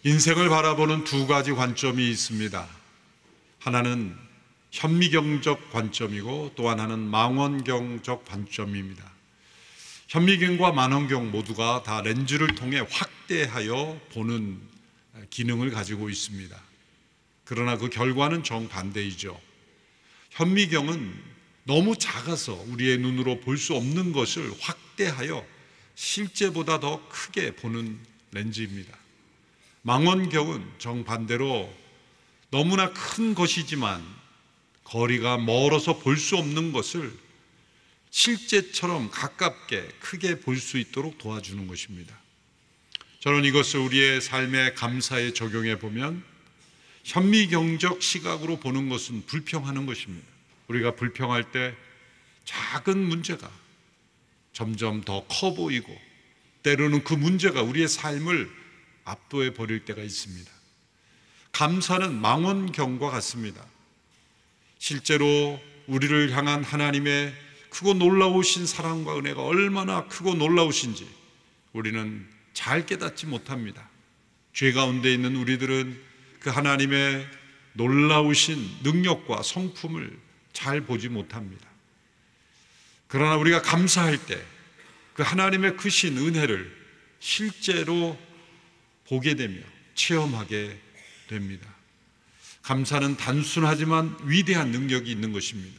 인생을 바라보는 두 가지 관점이 있습니다. 하나는 현미경적 관점이고 또 하나는 망원경적 관점입니다. 현미경과 망원경 모두가 다 렌즈를 통해 확대하여 보는 기능을 가지고 있습니다. 그러나 그 결과는 정반대이죠. 현미경은 너무 작아서 우리의 눈으로 볼 수 없는 것을 확대하여 실제보다 더 크게 보는 렌즈입니다. 망원경은 정반대로 너무나 큰 것이지만 거리가 멀어서 볼 수 없는 것을 실제처럼 가깝게 크게 볼 수 있도록 도와주는 것입니다. 저는 이것을 우리의 삶의 감사에 적용해 보면 현미경적 시각으로 보는 것은 불평하는 것입니다. 우리가 불평할 때 작은 문제가 점점 더 커 보이고 때로는 그 문제가 우리의 삶을 압도해 버릴 때가 있습니다. 감사는 망원경과 같습니다. 실제로 우리를 향한 하나님의 크고 놀라우신 사랑과 은혜가 얼마나 크고 놀라우신지 우리는 잘 깨닫지 못합니다. 죄 가운데 있는 우리들은 그 하나님의 놀라우신 능력과 성품을 잘 보지 못합니다. 그러나 우리가 감사할 때 그 하나님의 크신 은혜를 실제로 보게 되며 체험하게 됩니다. 감사는 단순하지만 위대한 능력이 있는 것입니다.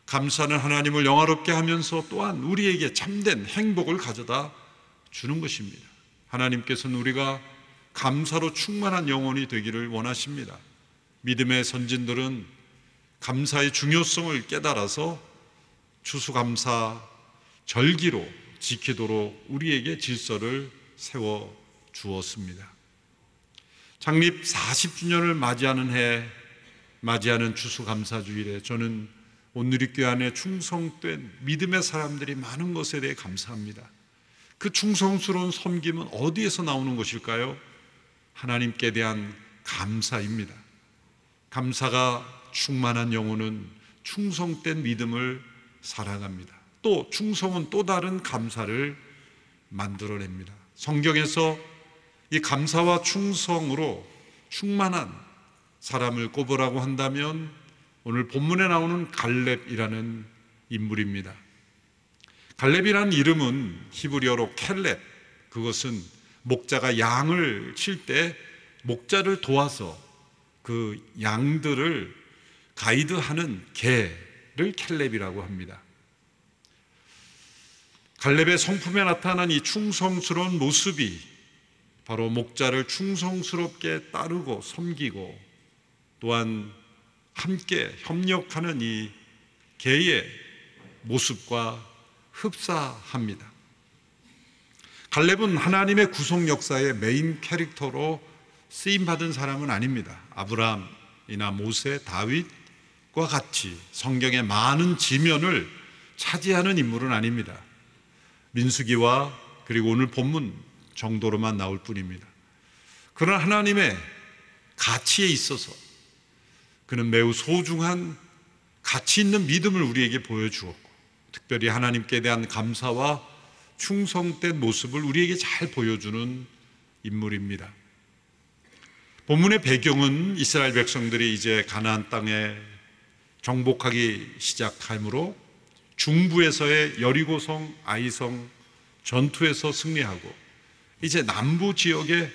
감사는 하나님을 영화롭게 하면서 또한 우리에게 참된 행복을 가져다 주는 것입니다. 하나님께서는 우리가 감사로 충만한 영혼이 되기를 원하십니다. 믿음의 선진들은 감사의 중요성을 깨달아서 추수감사 절기로 지키도록 우리에게 질서를 세워 주었습니다. 창립 40주년을 맞이하는 추수감사주일에 저는 온누리교회 안에 충성된 믿음의 사람들이 많은 것에 대해 감사합니다. 그 충성스러운 섬김은 어디에서 나오는 것일까요? 하나님께 대한 감사입니다. 감사가 충만한 영혼은 충성된 믿음을 살아갑니다. 또 충성은 또 다른 감사를 만들어냅니다. 성경에서 이 감사와 충성으로 충만한 사람을 꼽으라고 한다면 오늘 본문에 나오는 갈렙이라는 인물입니다. 갈렙이라는 이름은 히브리어로 켈렙, 그것은 목자가 양을 칠 때 목자를 도와서 그 양들을 가이드하는 개를 켈렙이라고 합니다. 갈렙의 성품에 나타난 이 충성스러운 모습이 바로 목자를 충성스럽게 따르고 섬기고 또한 함께 협력하는 이 개의 모습과 흡사합니다. 갈렙은 하나님의 구속 역사의 메인 캐릭터로 쓰임받은 사람은 아닙니다. 아브라함이나 모세, 다윗과 같이 성경의 많은 지면을 차지하는 인물은 아닙니다. 민수기와 그리고 오늘 본문 정도로만 나올 뿐입니다. 그러나 하나님의 가치에 있어서 그는 매우 소중한 가치 있는 믿음을 우리에게 보여주었고 특별히 하나님께 대한 감사와 충성된 모습을 우리에게 잘 보여주는 인물입니다. 본문의 배경은 이스라엘 백성들이 이제 가나안 땅에 정복하기 시작하므로 중부에서의 여리고성, 아이성 전투에서 승리하고 이제 남부 지역의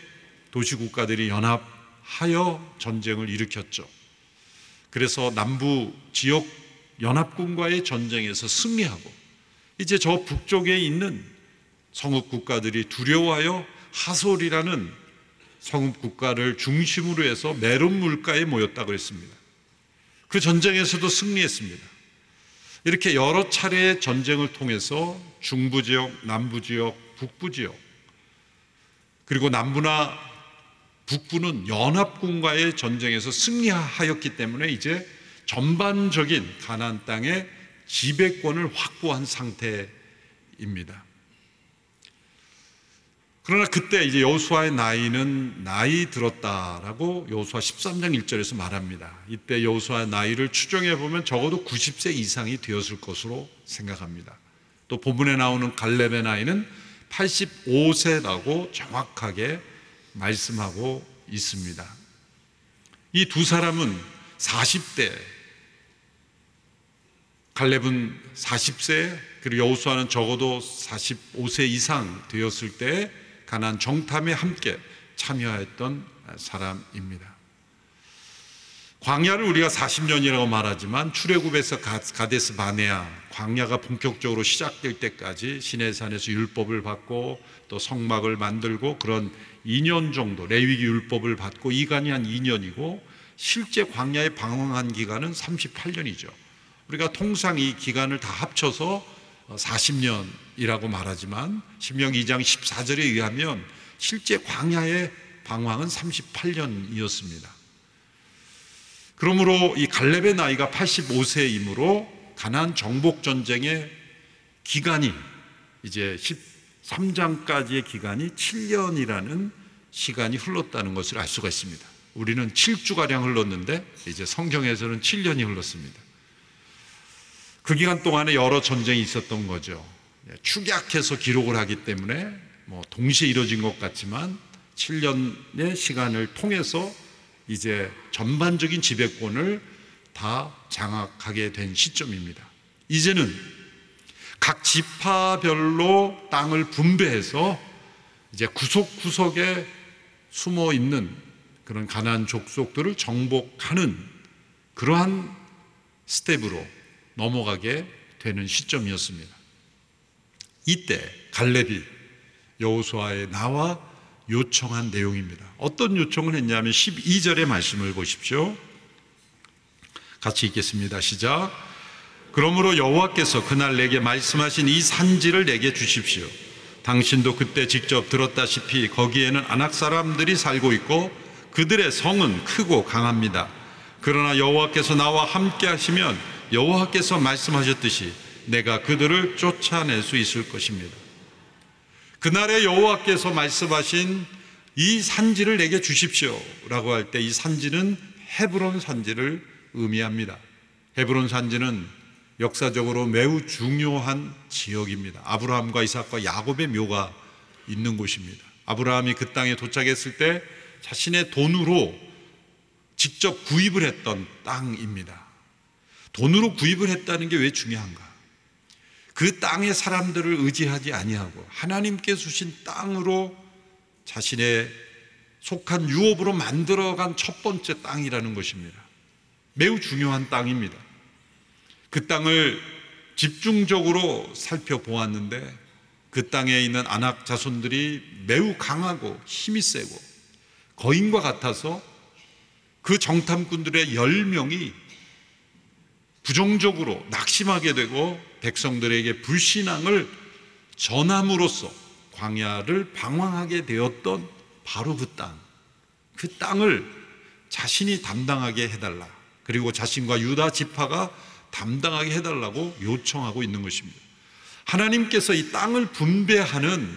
도시국가들이 연합하여 전쟁을 일으켰죠. 그래서 남부 지역 연합군과의 전쟁에서 승리하고 이제 저 북쪽에 있는 성읍국가들이 두려워하여 하솔이라는 성읍국가를 중심으로 해서 메론 물가에 모였다고 했습니다. 그 전쟁에서도 승리했습니다. 이렇게 여러 차례의 전쟁을 통해서 중부 지역, 남부 지역, 북부 지역 그리고 남부나 북부는 연합군과의 전쟁에서 승리하였기 때문에 이제 전반적인 가나안 땅의 지배권을 확보한 상태입니다. 그러나 그때 이제 여호수아의 나이는 나이 들었다라고 여호수아 13장 1절에서 말합니다. 이때 여호수아의 나이를 추정해 보면 적어도 90세 이상이 되었을 것으로 생각합니다. 또 본문에 나오는 갈렙의 나이는 85세라고 정확하게 말씀하고 있습니다. 이 두 사람은 40대, 갈렙은 40세, 그리고 여호수아는 적어도 45세 이상 되었을 때 가나안 정탐에 함께 참여했던 사람입니다. 광야를 우리가 40년이라고 말하지만 출애굽에서 가데스 바네아, 광야가 본격적으로 시작될 때까지 시내산에서 율법을 받고 또 성막을 만들고 그런 2년 정도 레위기 율법을 받고 이간이 한 2년이고 실제 광야에 방황한 기간은 38년이죠. 우리가 통상 이 기간을 다 합쳐서 40년이라고 말하지만 신명기 2장 14절에 의하면 실제 광야의 방황은 38년이었습니다. 그러므로 이 갈렙의 나이가 85세이므로 가나안 정복 전쟁의 기간이 이제 13장까지의 기간이 7년이라는 시간이 흘렀다는 것을 알 수가 있습니다. 우리는 7주가량 흘렀는데 이제 성경에서는 7년이 흘렀습니다. 그 기간 동안에 여러 전쟁이 있었던 거죠. 축약해서 기록을 하기 때문에 동시에 이루어진 것 같지만 7년의 시간을 통해서 이제 전반적인 지배권을 다 장악하게 된 시점입니다. 이제는 각 지파별로 땅을 분배해서 이제 구석구석에 숨어 있는 그런 가나안 족속들을 정복하는 그러한 스텝으로 넘어가게 되는 시점이었습니다. 이때 갈렙이 여호수아에 나와 요청한 내용입니다. 어떤 요청을 했냐면 12절의 말씀을 보십시오. 같이 읽겠습니다. 시작. 그러므로 여호와께서 그날 내게 말씀하신 이 산지를 내게 주십시오. 당신도 그때 직접 들었다시피 거기에는 아낙 사람들이 살고 있고 그들의 성은 크고 강합니다. 그러나 여호와께서 나와 함께 하시면 여호와께서 말씀하셨듯이 내가 그들을 쫓아낼 수 있을 것입니다. 그날에 여호와께서 말씀하신 이 산지를 내게 주십시오 라고 할 때 이 산지는 헤브론 산지를 의미합니다. 헤브론 산지는 역사적으로 매우 중요한 지역입니다. 아브라함과 이삭과 야곱의 묘가 있는 곳입니다. 아브라함이 그 땅에 도착했을 때 자신의 돈으로 직접 구입을 했던 땅입니다. 돈으로 구입을 했다는 게 왜 중요한가? 그 땅의 사람들을 의지하지 아니하고 하나님께서 주신 땅으로 자신의 속한 유업으로 만들어간 첫 번째 땅이라는 것입니다. 매우 중요한 땅입니다. 그 땅을 집중적으로 살펴보았는데 그 땅에 있는 아낙 자손들이 매우 강하고 힘이 세고 거인과 같아서 그 정탐꾼들의 10명이 부정적으로 낙심하게 되고 백성들에게 불신앙을 전함으로써 광야를 방황하게 되었던 바로 그 땅, 그 땅을 자신이 담당하게 해달라, 그리고 자신과 유다 지파가 담당하게 해달라고 요청하고 있는 것입니다. 하나님께서 이 땅을 분배하는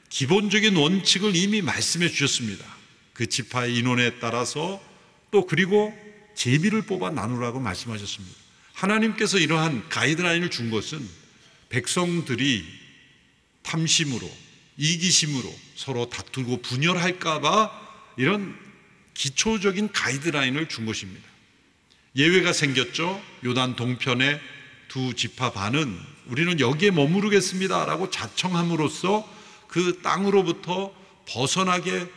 기본적인 원칙을 이미 말씀해 주셨습니다. 그 지파의 인원에 따라서 또 그리고 제비를 뽑아 나누라고 말씀하셨습니다. 하나님께서 이러한 가이드라인을 준 것은 백성들이 탐심으로 이기심으로 서로 다투고 분열할까 봐 이런 기초적인 가이드라인을 준 것입니다. 예외가 생겼죠. 요단 동편의 두 지파 반은 우리는 여기에 머무르겠습니다 라고 자청함으로써 그 땅으로부터 벗어나게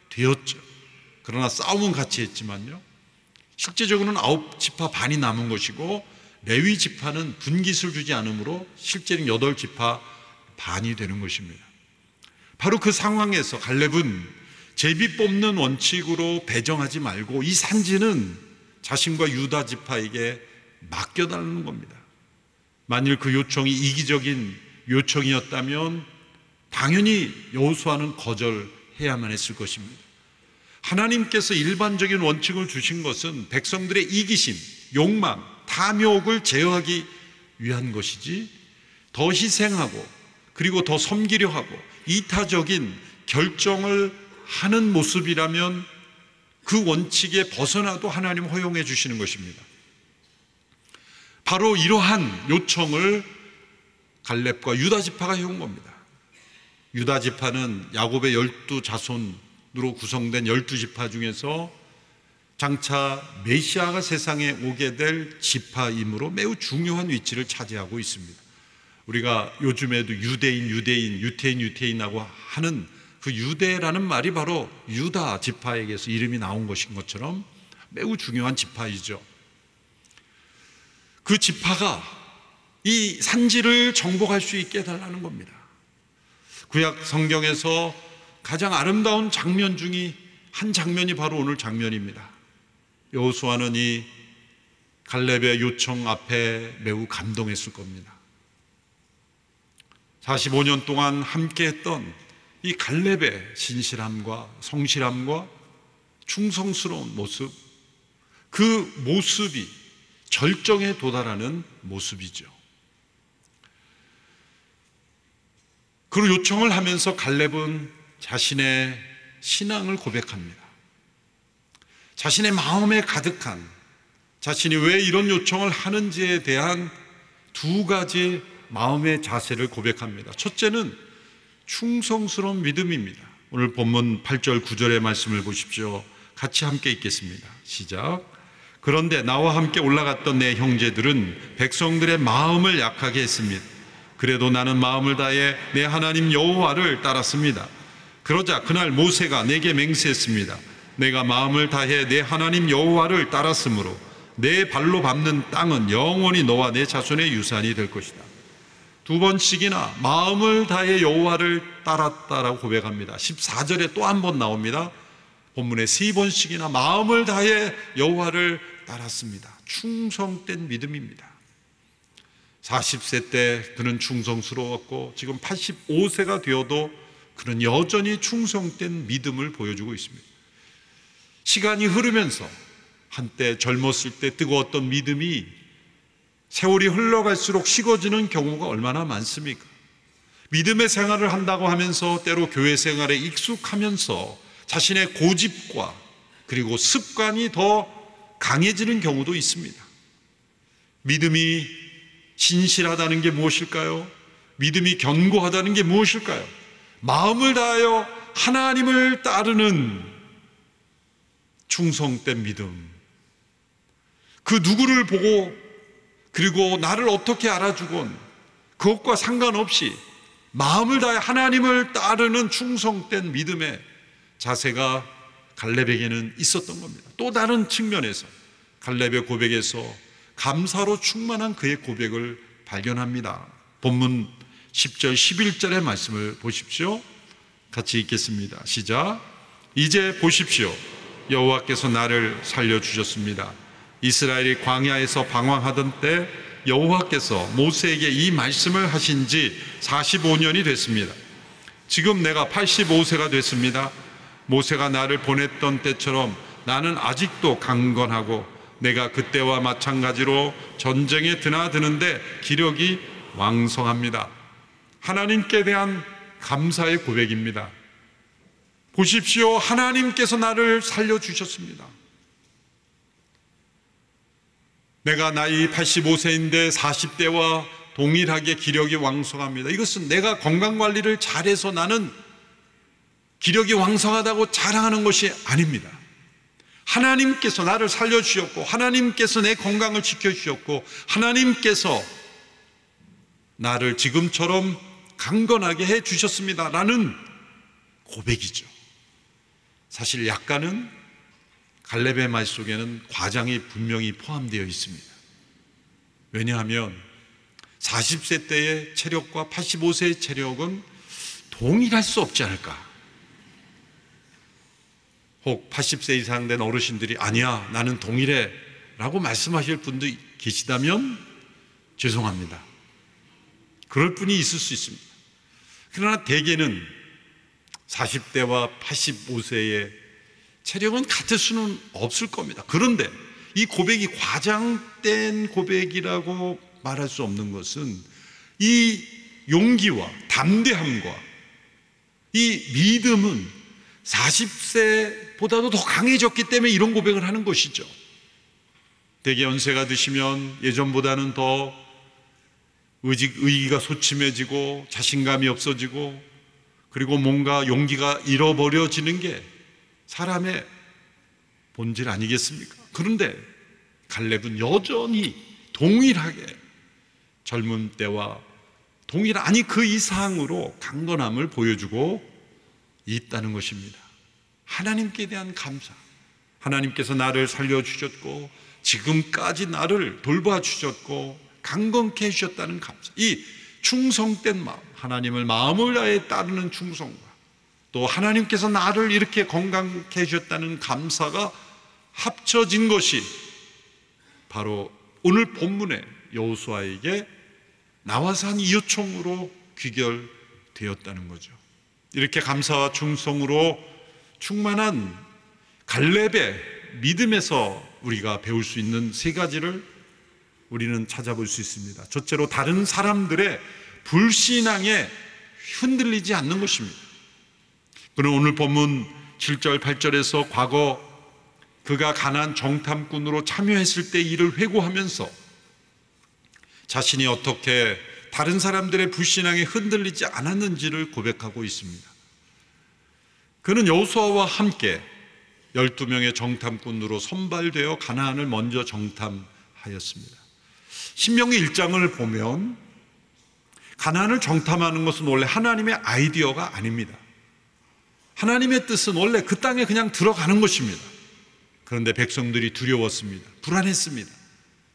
되었죠. 그러나 싸움은 같이 했지만요, 실제적으로는 9지파 반이 남은 것이고 레위 지파는 분깃을 주지 않으므로 실제는 8지파 반이 되는 것입니다. 바로 그 상황에서 갈렙은 제비 뽑는 원칙으로 배정하지 말고 이 산지는 자신과 유다 지파에게 맡겨달라는 겁니다. 만일 그 요청이 이기적인 요청이었다면 당연히 여호수아는 거절해야만 했을 것입니다. 하나님께서 일반적인 원칙을 주신 것은 백성들의 이기심, 욕망, 탐욕을 제어하기 위한 것이지 더 희생하고 그리고 더 섬기려 하고 이타적인 결정을 하는 모습이라면 그 원칙에 벗어나도 하나님 허용해 주시는 것입니다. 바로 이러한 요청을 갈렙과 유다 지파가 해온 겁니다. 유다 지파는 야곱의 12자손 구성된 12지파 중에서 장차 메시아가 세상에 오게 될 지파이므로 매우 중요한 위치를 차지하고 있습니다. 우리가 요즘에도 유태인하고 하는 그 유대라는 말이 바로 유다 지파에게서 이름이 나온 것인 것처럼 매우 중요한 지파이죠. 그 지파가 이 산지를 정복할 수 있게 해달라는 겁니다. 구약 성경에서 가장 아름다운 장면 중에 한 장면이 바로 오늘 장면입니다. 여호수아는 이 갈렙의 요청 앞에 매우 감동했을 겁니다. 45년 동안 함께했던 이 갈렙의 신실함과 성실함과 충성스러운 모습, 그 모습이 절정에 도달하는 모습이죠. 그 요청을 하면서 갈렙은 자신의 신앙을 고백합니다. 자신의 마음에 가득한, 자신이 왜 이런 요청을 하는지에 대한 두 가지 마음의 자세를 고백합니다. 첫째는 충성스러운 믿음입니다. 오늘 본문 8절 9절의 말씀을 보십시오. 같이 함께 읽겠습니다. 시작. 그런데 나와 함께 올라갔던 내 형제들은 백성들의 마음을 약하게 했습니다. 그래도 나는 마음을 다해 내 하나님 여호와를 따랐습니다. 그러자 그날 모세가 내게 맹세했습니다. 내가 마음을 다해 내 하나님 여호와를 따랐으므로 내 발로 밟는 땅은 영원히 너와 내 자손의 유산이 될 것이다. 두 번씩이나 마음을 다해 여호와를 따랐다라고 고백합니다. 14절에 또 한 번 나옵니다. 본문에 3번씩이나 마음을 다해 여호와를 따랐습니다. 충성된 믿음입니다. 40세 때 그는 충성스러웠고 지금 85세가 되어도 그는 여전히 충성된 믿음을 보여주고 있습니다. 시간이 흐르면서 한때 젊었을 때 뜨거웠던 믿음이 세월이 흘러갈수록 식어지는 경우가 얼마나 많습니까? 믿음의 생활을 한다고 하면서 때로 교회 생활에 익숙하면서 자신의 고집과 그리고 습관이 더 강해지는 경우도 있습니다. 믿음이 신실하다는 게 무엇일까요? 믿음이 견고하다는 게 무엇일까요? 마음을 다하여 하나님을 따르는 충성된 믿음. 그 누구를 보고 그리고 나를 어떻게 알아주건 그것과 상관없이 마음을 다해 하나님을 따르는 충성된 믿음의 자세가 갈렙에게는 있었던 겁니다. 또 다른 측면에서 갈렙의 고백에서 감사로 충만한 그의 고백을 발견합니다. 본문 10절 11절의 말씀을 보십시오. 같이 읽겠습니다. 시작. 이제 보십시오. 여호와께서 나를 살려주셨습니다. 이스라엘이 광야에서 방황하던 때 여호와께서 모세에게 이 말씀을 하신 지 45년이 됐습니다. 지금 내가 85세가 됐습니다. 모세가 나를 보냈던 때처럼 나는 아직도 강건하고 내가 그때와 마찬가지로 전쟁에 드나드는데 기력이 왕성합니다. 하나님께 대한 감사의 고백입니다. 보십시오. 하나님께서 나를 살려주셨습니다. 내가 나이 85세인데 40대와 동일하게 기력이 왕성합니다. 이것은 내가 건강관리를 잘해서 나는 기력이 왕성하다고 자랑하는 것이 아닙니다. 하나님께서 나를 살려주셨고 하나님께서 내 건강을 지켜주셨고 하나님께서 나를 지금처럼 강건하게 해주셨습니다 라는 고백이죠. 사실 약간은 갈렙의 말 속에는 과장이 분명히 포함되어 있습니다. 왜냐하면 40세 때의 체력과 85세의 체력은 동일할 수 없지 않을까. 혹 80세 이상 된 어르신들이 아니야 나는 동일해 라고 말씀하실 분도 계시다면 죄송합니다. 그럴 분이 있을 수 있습니다. 그러나 대개는 40대와 85세의 체력은 같을 수는 없을 겁니다. 그런데 이 고백이 과장된 고백이라고 말할 수 없는 것은 이 용기와 담대함과 이 믿음은 40세보다도 더 강해졌기 때문에 이런 고백을 하는 것이죠. 대개 연세가 드시면 예전보다는 더 의기가 소침해지고 자신감이 없어지고 그리고 뭔가 용기가 잃어버려지는 게 사람의 본질 아니겠습니까? 그런데 갈렙은 여전히 동일하게 젊은 때와 아니 그 이상으로 강건함을 보여주고 있다는 것입니다. 하나님께 대한 감사, 하나님께서 나를 살려주셨고 지금까지 나를 돌봐주셨고 강건케 해주셨다는 감사, 이 충성된 마음, 하나님을 마음을 다해 따르는 충성과 또 하나님께서 나를 이렇게 건강케 해주셨다는 감사가 합쳐진 것이 바로 오늘 본문의 여호수아에게 나와서 한 이요청으로 귀결되었다는 거죠. 이렇게 감사와 충성으로 충만한 갈렙의 믿음에서 우리가 배울 수 있는 세 가지를 우리는 찾아볼 수 있습니다. 첫째로 다른 사람들의 불신앙에 흔들리지 않는 것입니다. 그는 오늘 본문 7절 8절에서 과거 그가 가나안 정탐꾼으로 참여했을 때 일을 회고하면서 자신이 어떻게 다른 사람들의 불신앙에 흔들리지 않았는지를 고백하고 있습니다. 그는 여호수아와 함께 12명의 정탐꾼으로 선발되어 가나안을 먼저 정탐하였습니다. 신명기 1장을 보면 가나안을 정탐하는 것은 원래 하나님의 아이디어가 아닙니다. 하나님의 뜻은 원래 그 땅에 그냥 들어가는 것입니다. 그런데 백성들이 두려웠습니다. 불안했습니다.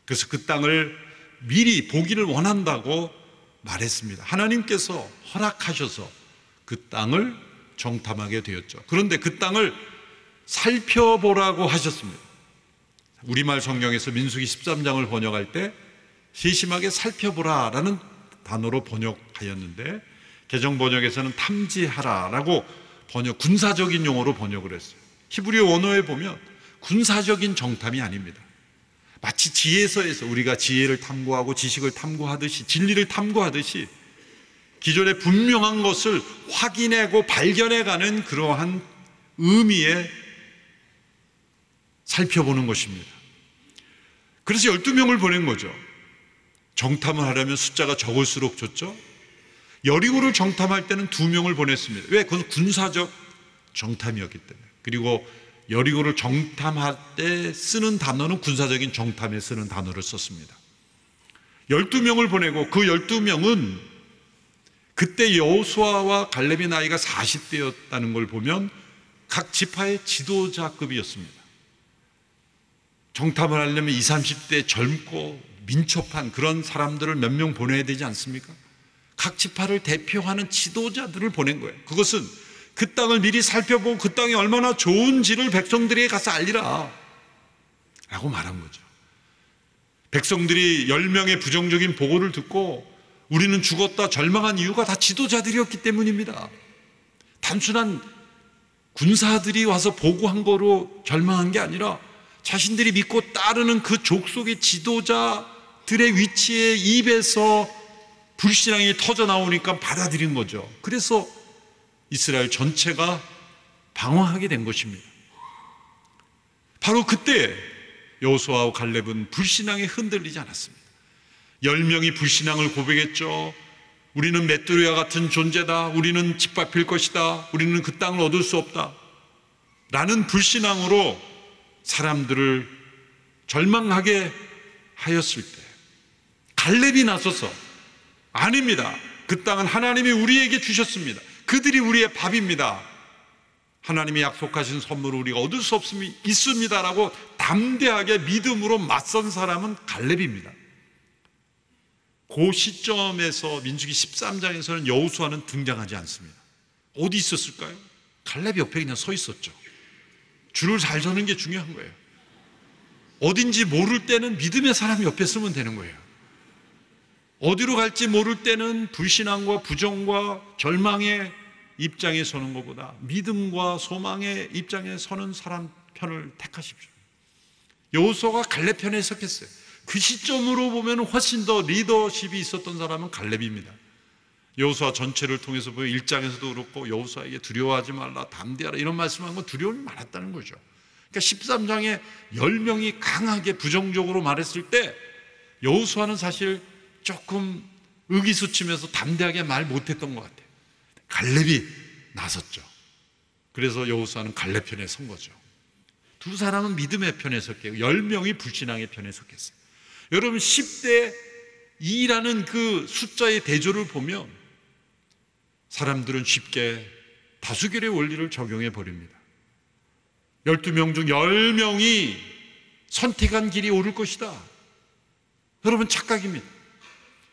그래서 그 땅을 미리 보기를 원한다고 말했습니다. 하나님께서 허락하셔서 그 땅을 정탐하게 되었죠. 그런데 그 땅을 살펴보라고 하셨습니다. 우리말 성경에서 민수기 13장을 번역할 때 세심하게 살펴보라라는 단어로 번역하였는데 개정 번역에서는 탐지하라라고 군사적인 용어로 번역을 했어요. 히브리 원어에 보면 군사적인 정탐이 아닙니다. 마치 지혜서에서 우리가 지혜를 탐구하고 지식을 탐구하듯이 진리를 탐구하듯이 기존에 분명한 것을 확인하고 발견해가는 그러한 의미의 살펴보는 것입니다. 그래서 12명을 보낸 거죠. 정탐을 하려면 숫자가 적을수록 좋죠. 여리고를 정탐할 때는 2명을 보냈습니다. 왜? 그건 군사적 정탐이었기 때문에. 그리고 여리고를 정탐할 때 쓰는 단어는 군사적인 정탐에 쓰는 단어를 썼습니다. 12명을 보내고 그 12명은 그때 여호수아와 갈렙의 나이가 40대였다는 걸 보면 각 지파의 지도자급이었습니다. 정탐을 하려면 20, 30대 젊고 민첩한 그런 사람들을 몇 명 보내야 되지 않습니까? 각 지파를 대표하는 지도자들을 보낸 거예요. 그것은 그 땅을 미리 살펴보고 그 땅이 얼마나 좋은지를 백성들에게 가서 알리라 라고 말한 거죠. 백성들이 10명의 부정적인 보고를 듣고 우리는 죽었다 절망한 이유가 다 지도자들이었기 때문입니다. 단순한 군사들이 와서 보고한 거로 절망한 게 아니라 자신들이 믿고 따르는 그 족속의 지도자들의 위치에 입에서 불신앙이 터져 나오니까 받아들인 거죠. 그래서 이스라엘 전체가 방황하게 된 것입니다. 바로 그때 여호수아와 갈렙은 불신앙에 흔들리지 않았습니다. 10명이 불신앙을 고백했죠. 우리는 메뚜리와 같은 존재다. 우리는 짓밟힐 것이다. 우리는 그 땅을 얻을 수 없다. 라는 불신앙으로 사람들을 절망하게 하였을 때 갈렙이 나서서 아닙니다. 그 땅은 하나님이 우리에게 주셨습니다. 그들이 우리의 밥입니다. 하나님이 약속하신 선물을 우리가 얻을 수 있습니다 라고 담대하게 믿음으로 맞선 사람은 갈렙입니다. 그 시점에서 민수기 13장에서는 여호수아는 등장하지 않습니다. 어디 있었을까요? 갈렙 옆에 그냥 서 있었죠. 줄을 잘 서는 게 중요한 거예요. 어딘지 모를 때는 믿음의 사람이 옆에 서면 되는 거예요. 어디로 갈지 모를 때는 불신앙과 부정과 절망의 입장에 서는 것보다 믿음과 소망의 입장에 서는 사람 편을 택하십시오. 여호수아가 갈렙 편에 섰겠어요. 그 시점으로 보면 훨씬 더 리더십이 있었던 사람은 갈렙입니다. 여호수아 전체를 통해서 보여 1장에서도 그렇고 여호수아에게 두려워하지 말라, 담대하라 이런 말씀한 건 두려움이 많았다는 거죠. 그러니까 13장에 10명이 강하게 부정적으로 말했을 때 여호수아는 사실 조금 의기소침해서 담대하게 말 못했던 것 같아요. 갈렙이 나섰죠. 그래서 여호수아는 갈렙 편에 선 거죠. 두 사람은 믿음의 편에 섰고 10명이 불신앙의 편에 섰겠어요. 여러분 10대 2라는 그 숫자의 대조를 보면 사람들은 쉽게 다수결의 원리를 적용해 버립니다. 12명 중 10명이 선택한 길이 옳을 것이다. 여러분 착각입니다.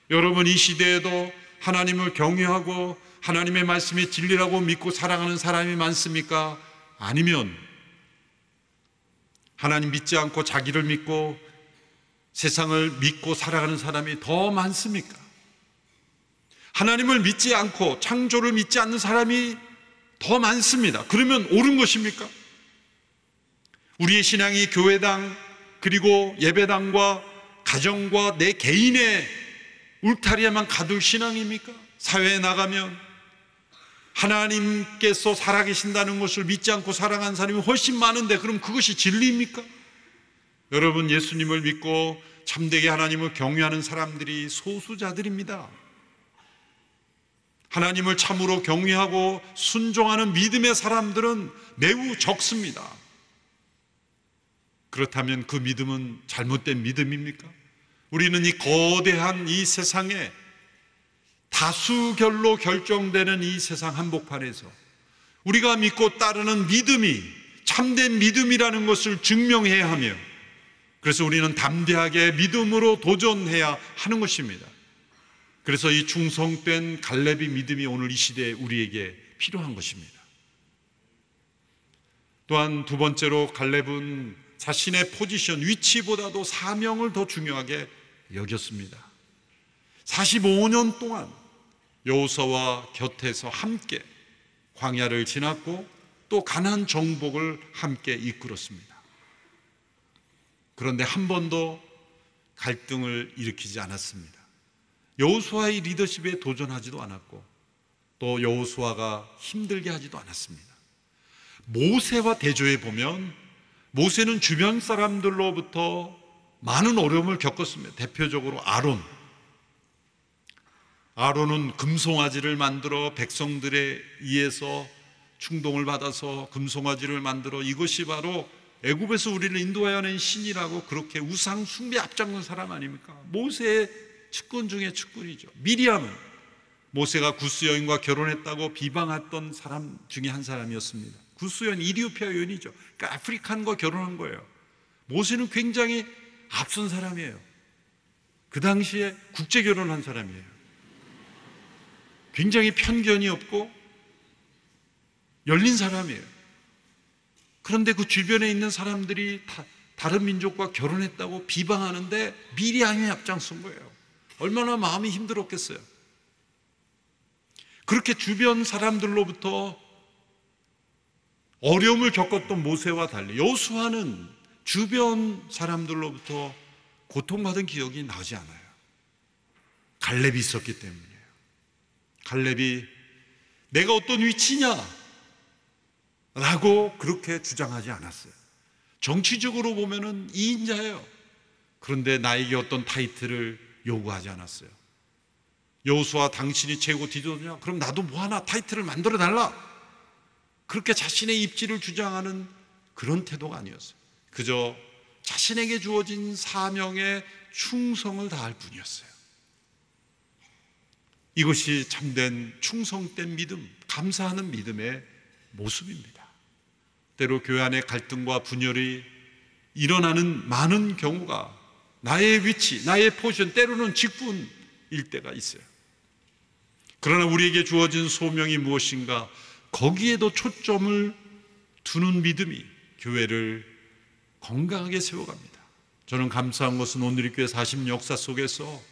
여러분 이 시대에도 하나님을 경외하고 하나님의 말씀이 진리라고 믿고 사랑하는 사람이 많습니까? 아니면 하나님 믿지 않고 자기를 믿고 세상을 믿고 살아가는 사람이 더 많습니까? 하나님을 믿지 않고 창조를 믿지 않는 사람이 더 많습니다. 그러면 옳은 것입니까? 우리의 신앙이 교회당 그리고 예배당과 가정과 내 개인의 울타리에만 가둘 신앙입니까? 사회에 나가면 하나님께서 살아계신다는 것을 믿지 않고 살아가는 사람이 훨씬 많은데 그럼 그것이 진리입니까? 여러분 예수님을 믿고 참되게 하나님을 경외하는 사람들이 소수자들입니다. 하나님을 참으로 경외하고 순종하는 믿음의 사람들은 매우 적습니다. 그렇다면 그 믿음은 잘못된 믿음입니까? 우리는 이 거대한 이 세상에 다수결로 결정되는 이 세상 한복판에서 우리가 믿고 따르는 믿음이 참된 믿음이라는 것을 증명해야 하며 그래서 우리는 담대하게 믿음으로 도전해야 하는 것입니다. 그래서 이 충성된 갈렙의 믿음이 오늘 이 시대에 우리에게 필요한 것입니다. 또한 두 번째로 갈렙은 자신의 포지션, 위치보다도 사명을 더 중요하게 여겼습니다. 45년 동안 여호수아와 곁에서 함께 광야를 지났고 또 가나안 정복을 함께 이끌었습니다. 그런데 한 번도 갈등을 일으키지 않았습니다. 여호수아의 리더십에 도전하지도 않았고 또 여호수아가 힘들게 하지도 않았습니다. 모세와 대조해 보면 모세는 주변 사람들로부터 많은 어려움을 겪었습니다. 대표적으로 아론은 금송아지를 만들어 백성들에 의해서 충동을 받아서 금송아지를 만들어 이것이 바로 애굽에서 우리를 인도하여 낸 신이라고 그렇게 우상 숭배 앞장선 사람 아닙니까? 모세의 측근 중에 측근이죠. 미리암은 모세가 구스 여인과 결혼했다고 비방했던 사람 중에 한 사람이었습니다. 구스 여인 이디오피아 여인이죠. 그러니까 아프리칸과 결혼한 거예요. 모세는 굉장히 앞선 사람이에요. 그 당시에 국제 결혼한 사람이에요. 굉장히 편견이 없고 열린 사람이에요. 그런데 그 주변에 있는 사람들이 다른 민족과 결혼했다고 비방하는데 미리암이 앞장선 거예요. 얼마나 마음이 힘들었겠어요. 그렇게 주변 사람들로부터 어려움을 겪었던 모세와 달리 여호수아는 주변 사람들로부터 고통받은 기억이 나지 않아요. 갈렙이 있었기 때문이에요. 갈렙이 내가 어떤 위치냐 라고 그렇게 주장하지 않았어요. 정치적으로 보면은 2인자예요. 그런데 나에게 어떤 타이틀을 요구하지 않았어요. 여호수아 당신이 최고 지도자냐? 그럼 나도 뭐 하나 타이틀을 만들어 달라. 그렇게 자신의 입지를 주장하는 그런 태도가 아니었어요. 그저 자신에게 주어진 사명에 충성을 다할 뿐이었어요. 이것이 참된 충성된 믿음, 감사하는 믿음의 모습입니다. 때로 교회 안에 갈등과 분열이 일어나는 많은 경우가 나의 위치, 나의 포지션, 때로는 직분일 때가 있어요. 그러나 우리에게 주어진 소명이 무엇인가 거기에도 초점을 두는 믿음이 교회를 건강하게 세워갑니다. 저는 감사한 것은 오늘 이 교회 40 역사 속에서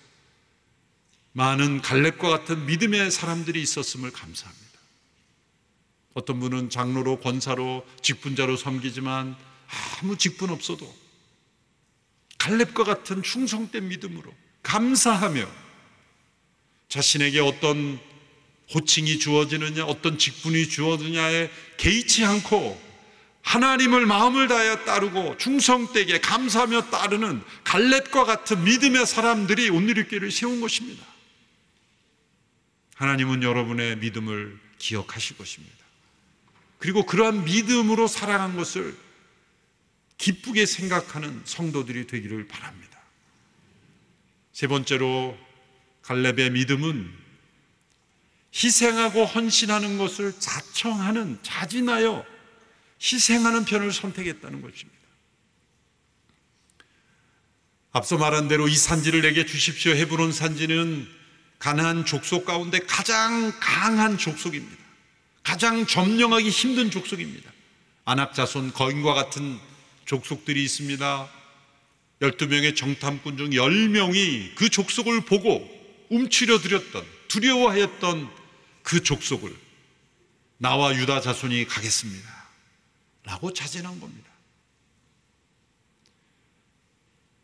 많은 갈렙과 같은 믿음의 사람들이 있었음을 감사합니다. 어떤 분은 장로로, 권사로, 직분자로 섬기지만 아무 직분 없어도 갈렙과 같은 충성된 믿음으로 감사하며 자신에게 어떤 호칭이 주어지느냐, 어떤 직분이 주어지느냐에 개의치 않고 하나님을 마음을 다하여 따르고 충성되게 감사하며 따르는 갈렙과 같은 믿음의 사람들이 오늘 이 교회를 세운 것입니다. 하나님은 여러분의 믿음을 기억하실 것입니다. 그리고 그러한 믿음으로 살아간 것을 기쁘게 생각하는 성도들이 되기를 바랍니다. 세 번째로 갈렙의 믿음은 희생하고 헌신하는 것을 자진하여 희생하는 편을 선택했다는 것입니다. 앞서 말한 대로 이 산지를 내게 주십시오. 헤브론 산지는 가나안 족속 가운데 가장 강한 족속입니다. 가장 점령하기 힘든 족속입니다. 아낙 자손 거인과 같은 족속들이 있습니다. 12명의 정탐꾼 중 10명이 그 족속을 보고 움츠려 들였던, 두려워하였던 그 족속을 나와 유다 자손이 가겠습니다 라고 자진한 겁니다.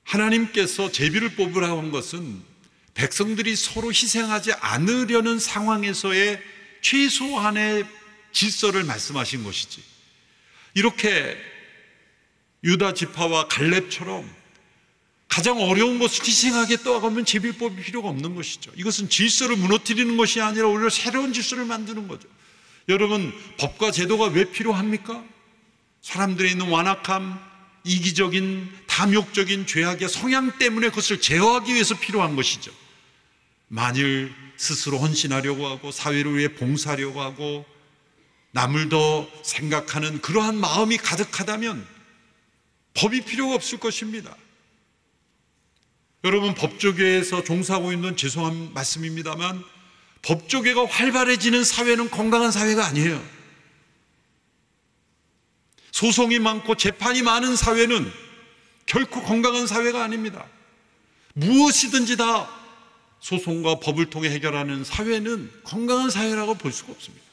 하나님께서 제비를 뽑으라고 한 것은 백성들이 서로 희생하지 않으려는 상황에서의 최소한의 질서를 말씀하신 것이지, 이렇게 유다 지파와 갈렙처럼 가장 어려운 것을 희생하겠다고 하면 제비를 뽑을 필요가 없는 것이죠. 이것은 질서를 무너뜨리는 것이 아니라 오히려 새로운 질서를 만드는 거죠. 여러분, 법과 제도가 왜 필요합니까? 사람들의 있는 완악함, 이기적인 탐욕적인 죄악의 성향 때문에 그것을 제어하기 위해서 필요한 것이죠. 만일 스스로 헌신하려고 하고 사회를 위해 봉사하려고 하고 남을 더 생각하는 그러한 마음이 가득하다면 법이 필요가 없을 것입니다. 여러분, 법조계에서 종사하고 있는, 죄송한 말씀입니다만, 법조계가 활발해지는 사회는 건강한 사회가 아니에요. 소송이 많고 재판이 많은 사회는 결코 건강한 사회가 아닙니다. 무엇이든지 다 소송과 법을 통해 해결하는 사회는 건강한 사회라고 볼 수가 없습니다.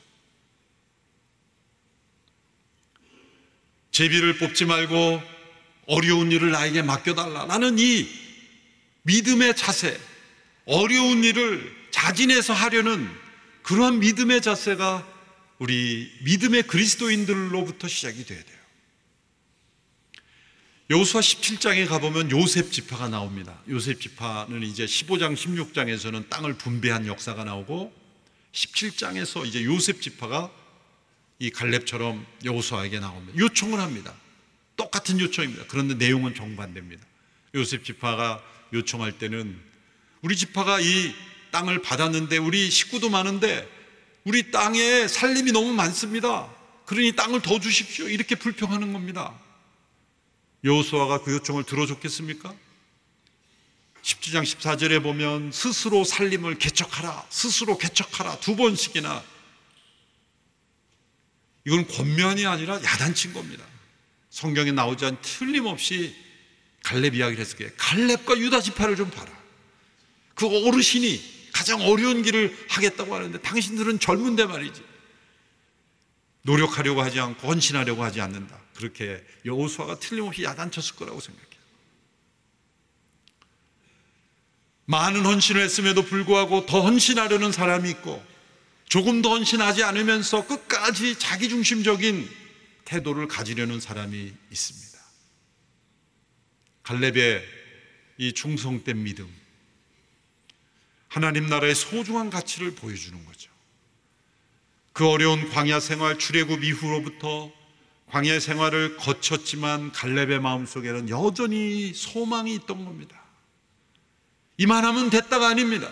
제비를 뽑지 말고 어려운 일을 나에게 맡겨달라. 나는 이 믿음의 자세, 어려운 일을 자진해서 하려는 그러한 믿음의 자세가 우리 믿음의 그리스도인들로부터 시작이 돼야 돼요. 여호수아 17장에 가보면 요셉 지파가 나옵니다. 요셉 지파는 이제 15장, 16장에서는 땅을 분배한 역사가 나오고 17장에서 이제 요셉 지파가 이 갈렙처럼 여호수아에게 나옵니다. 요청을 합니다. 똑같은 요청입니다. 그런데 내용은 정반대입니다. 요셉 지파가 요청할 때는 우리 지파가 이 땅을 받았는데 우리 식구도 많은데 우리 땅에 살림이 너무 많습니다. 그러니 땅을 더 주십시오. 이렇게 불평하는 겁니다. 여호수아가 그 요청을 들어줬겠습니까? 17장 14절에 보면 스스로 살림을 개척하라, 스스로 개척하라 2번씩이나, 이건 권면이 아니라 야단친 겁니다. 성경에 나오지 않은 틀림없이 갈렙 이야기를 했을 때 갈렙과 유다 지파를 좀 봐라. 그 어르신이 가장 어려운 길을 하겠다고 하는데 당신들은 젊은데 말이지 노력하려고 하지 않고 헌신하려고 하지 않는다. 그렇게 여호수아가 틀림없이 야단쳤을 거라고 생각해요. 많은 헌신을 했음에도 불구하고 더 헌신하려는 사람이 있고 조금 더 헌신하지 않으면서 끝까지 자기중심적인 태도를 가지려는 사람이 있습니다. 갈렙의 이 충성된 믿음, 하나님 나라의 소중한 가치를 보여주는 거죠. 그 어려운 광야 생활, 출애굽 이후로부터 광야 생활을 거쳤지만 갈렙의 마음속에는 여전히 소망이 있던 겁니다. 이만하면 됐다가 아닙니다.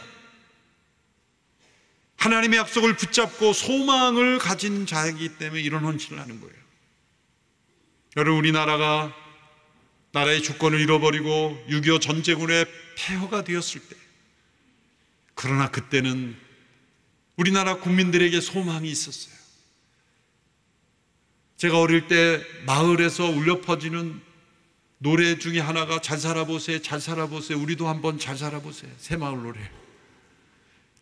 하나님의 약속을 붙잡고 소망을 가진 자이기 때문에 이런 헌신을 하는 거예요. 여러분, 우리나라가 나라의 주권을 잃어버리고 6.25 전쟁으로 폐허가 되었을 때, 그러나 그때는 우리나라 국민들에게 소망이 있었어요. 제가 어릴 때 마을에서 울려 퍼지는 노래 중에 하나가 잘 살아보세요, 잘 살아보세요, 우리도 한번 잘 살아보세요. 새마을 노래.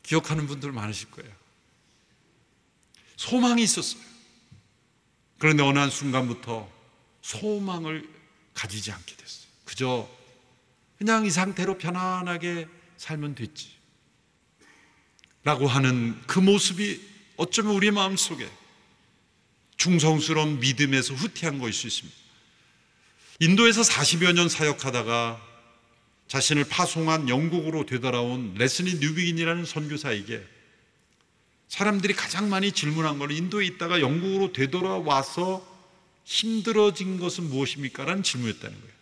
기억하는 분들 많으실 거예요. 소망이 있었어요. 그런데 어느 한순간부터 소망을 가지지 않게 됐어요. 그저 그냥 이 상태로 편안하게 살면 됐지 라고 하는 그 모습이 어쩌면 우리 마음속에 충성스러운 믿음에서 후퇴한 것일 수 있습니다. 인도에서 40여 년 사역하다가 자신을 파송한 영국으로 되돌아온 레슬리 뉴비긴이라는 선교사에게 사람들이 가장 많이 질문한 거는 인도에 있다가 영국으로 되돌아와서 힘들어진 것은 무엇입니까? 라는 질문이었다는 거예요.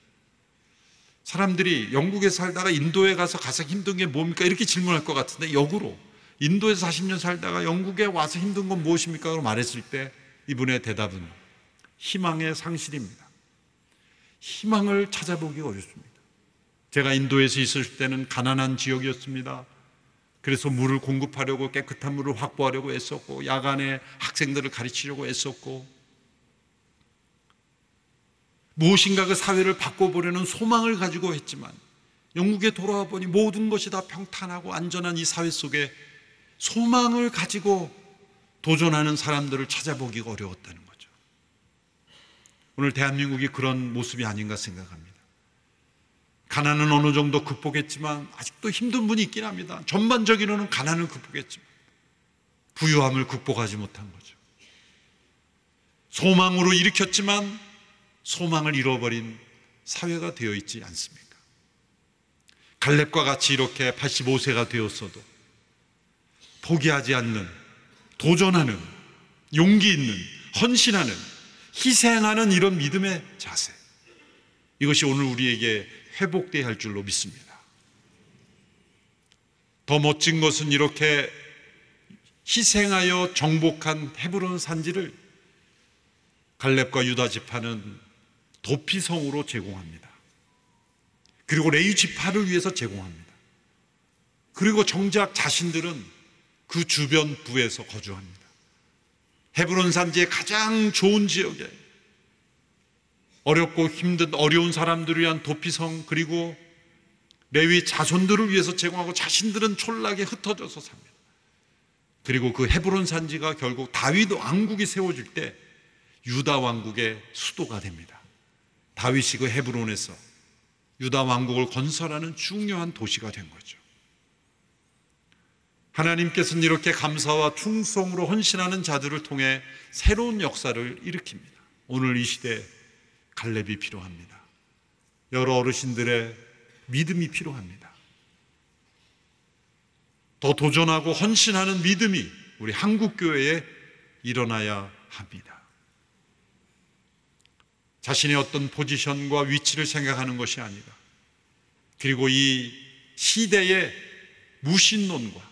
사람들이 영국에 살다가 인도에 가서 가장 힘든 게 뭡니까? 이렇게 질문할 것 같은데, 역으로 인도에서 40년 살다가 영국에 와서 힘든 건 무엇입니까? 라고 말했을 때 이분의 대답은 희망의 상실입니다. 희망을 찾아보기가 어렵습니다. 제가 인도에서 있을 때는 가난한 지역이었습니다. 그래서 물을 공급하려고, 깨끗한 물을 확보하려고 애썼고, 야간에 학생들을 가르치려고 애썼고, 무엇인가 그 사회를 바꿔보려는 소망을 가지고 했지만, 영국에 돌아와 보니 모든 것이 다 평탄하고 안전한 이 사회 속에 소망을 가지고 도전하는 사람들을 찾아보기가 어려웠다는 거죠. 오늘 대한민국이 그런 모습이 아닌가 생각합니다. 가난은 어느 정도 극복했지만 아직도 힘든 분이 있긴 합니다. 전반적으로는 가난을 극복했지만 부유함을 극복하지 못한 거죠. 소망으로 일으켰지만 소망을 잃어버린 사회가 되어 있지 않습니까? 갈렙과 같이 이렇게 85세가 되었어도 포기하지 않는, 도전하는, 용기 있는, 헌신하는, 희생하는 이런 믿음의 자세, 이것이 오늘 우리에게 회복되어야 할 줄로 믿습니다. 더 멋진 것은 이렇게 희생하여 정복한 헤브론 산지를 갈렙과 유다 지파는 도피성으로 제공합니다. 그리고 레위 지파를 위해서 제공합니다. 그리고 정작 자신들은 그 주변 부에서 거주합니다. 헤브론 산지의 가장 좋은 지역에 어렵고 힘든 어려운 사람들을 위한 도피성, 그리고 레위 자손들을 위해서 제공하고 자신들은 촌락에 흩어져서 삽니다. 그리고 그 헤브론 산지가 결국 다윗 왕국이 세워질 때 유다 왕국의 수도가 됩니다. 다윗이 그 헤브론에서 유다 왕국을 건설하는 중요한 도시가 된 거죠. 하나님께서는 이렇게 감사와 충성으로 헌신하는 자들을 통해 새로운 역사를 일으킵니다. 오늘 이 시대에 갈렙이 필요합니다. 여러 어르신들의 믿음이 필요합니다. 더 도전하고 헌신하는 믿음이 우리 한국교회에 일어나야 합니다. 자신의 어떤 포지션과 위치를 생각하는 것이 아니라, 그리고 이 시대의 무신론과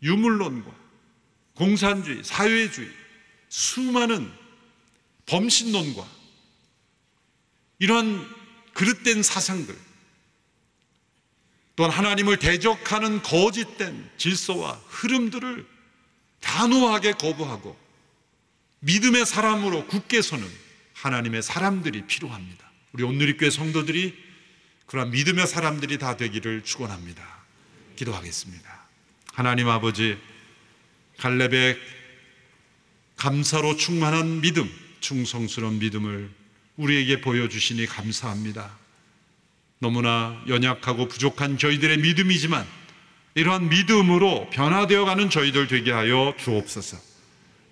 유물론과 공산주의, 사회주의, 수많은 범신론과 이러한 그릇된 사상들, 또한 하나님을 대적하는 거짓된 질서와 흐름들을 단호하게 거부하고 믿음의 사람으로 굳게 서는 하나님의 사람들이 필요합니다. 우리 온누리교회 성도들이 그러한 믿음의 사람들이 다 되기를 축원합니다. 기도하겠습니다. 하나님 아버지, 갈렙의 감사로 충만한 믿음, 충성스러운 믿음을 우리에게 보여주시니 감사합니다. 너무나 연약하고 부족한 저희들의 믿음이지만 이러한 믿음으로 변화되어가는 저희들 되게 하여 주옵소서.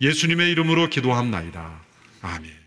예수님의 이름으로 기도합나이다. 아멘.